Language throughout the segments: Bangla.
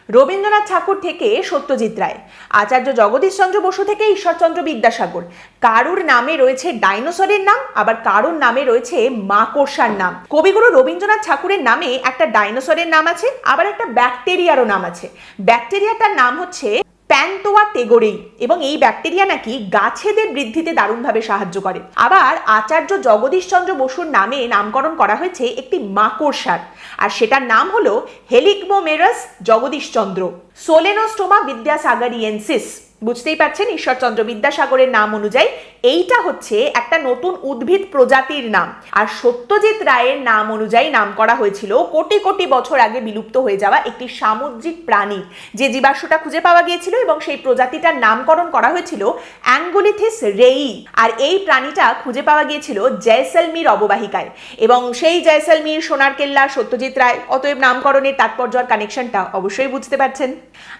রবীন্দ্রনাথ ঠাকুর থেকে সত্যজিৎ রায়, আচার্য জগদীশচন্দ্র বসু থেকে ঈশ্বরচন্দ্র বিদ্যাসাগর, কারুর নামে রয়েছে ডাইনোসরের নাম, আবার কারুর নামে রয়েছে মাকড়সার নাম। কবিগুরু রবীন্দ্রনাথ ঠাকুরের নামে একটা ডাইনোসরের নাম আছে, আবার একটা ব্যাকটেরিয়ারও নাম আছে। ব্যাকটেরিয়াটার নাম হচ্ছে প্যান্টোয়া টেগোরেই, এবং এই ব্যাকটেরিয়া নাকি গাছেদের বৃদ্ধিতে দারুণভাবে সাহায্য করে। আবার আচার্য জগদীশচন্দ্র বসুর নামে নামকরণ করা হয়েছে একটি মাকড়সার, আর সেটার নাম হলো হেলিগমোমেরাস জগদীশচন্দ্র সোলেনোস্টোমা বিদ্যাসাগরিয়েন্সিস। বুঝতেই পারছেন, ঈশ্বরচন্দ্র বিদ্যাসাগরের নাম অনুযায়ী এইটা হচ্ছে একটা নতুন উদ্ভিদ প্রজাতির নাম। আর সত্যজিৎ রায়ের নাম অনুযায়ী নাম করা হয়েছিল কোটি কোটি বছর আগে বিলুপ্ত হয়ে যাওয়া একটি সামুদ্রিক প্রাণী, যে জীবাশ্মটা খুঁজে পাওয়া গিয়েছিল, এবং সেই প্রজাতিটার নামকরণ করা হয়েছিল অ্যাঙ্গোলিথিস রেই। আর এই প্রাণীটা খুঁজে পাওয়া গিয়েছিল জয়সলমীর অববাহিকায়, এবং সেই জয়সলমীর, সোনার কেল্লা, সত্যজিৎ রায়, অতএব নামকরণের তাৎপর্য আর কানেকশনটা অবশ্যই বুঝতে পারছেন।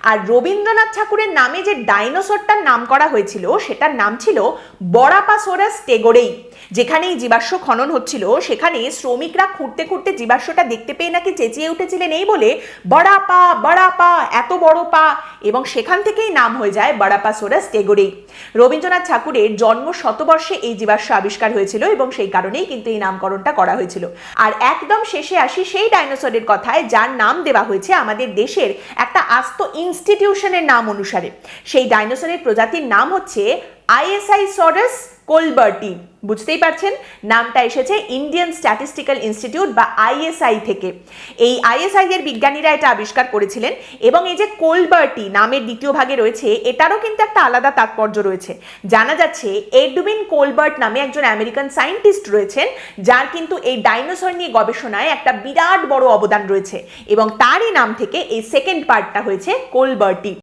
আর রবীন্দ্রনাথ ঠাকুরের নামে যে ডাইনোসরটার নাম করা হয়েছিল সেটার নাম ছিল বরাপাসোরাস টেগোরেই। যেখানে এই জীবাশ্ম খনন হচ্ছিল সেখানে শ্রমিকরা খুঁড়তে খুঁড়তে জীবাশ্মটা দেখতে পেয়ে নাকি চেঁচিয়ে উঠেছিলেন এই বলে, বড়া পা, এত বড় পা, এবং সেখান থেকেই নাম হয়ে যায় বরাপাসোরাস টেগোরেই। রবীন্দ্রনাথ ঠাকুরের জন্ম শতবর্ষে এই জীবাশ্ম আবিষ্কার হয়েছিল, এবং সেই কারণেই কিন্তু এই নামকরণটা করা হয়েছিল। আর একদম শেষে আসি সেই ডাইনোসরের কথায় যার নাম দেওয়া হয়েছে আমাদের দেশের একটা আস্ত ইনস্টিটিউশনের নাম অনুসারে। সেই ডাইনোসরের প্রজাতির নাম হচ্ছে আইএসআইসরাস কোলবার্টি। বুঝতেই পারছেন, নামটা এসেছে ইন্ডিয়ান স্ট্যাটিস্টিক্যাল ইনস্টিটিউট বা আইএসআই থেকে। এই আইএসআই এর বিজ্ঞানীরা এটা আবিষ্কার করেছিলেন, এবং এই যে কোলবার্টি নামের দ্বিতীয় ভাগে রয়েছে, এটারও কিন্তু একটা আলাদা তাৎপর্য রয়েছে। জানা যাচ্ছে এডউইন কোলবার্ট নামে একজন আমেরিকান সায়েন্টিস্ট রয়েছেন, যার কিন্তু এই ডাইনোসর নিয়ে গবেষণায় একটা বিরাট বড় অবদান রয়েছে, এবং তারই নাম থেকে এই সেকেন্ড পার্টটা হয়েছে কোলবার্টি।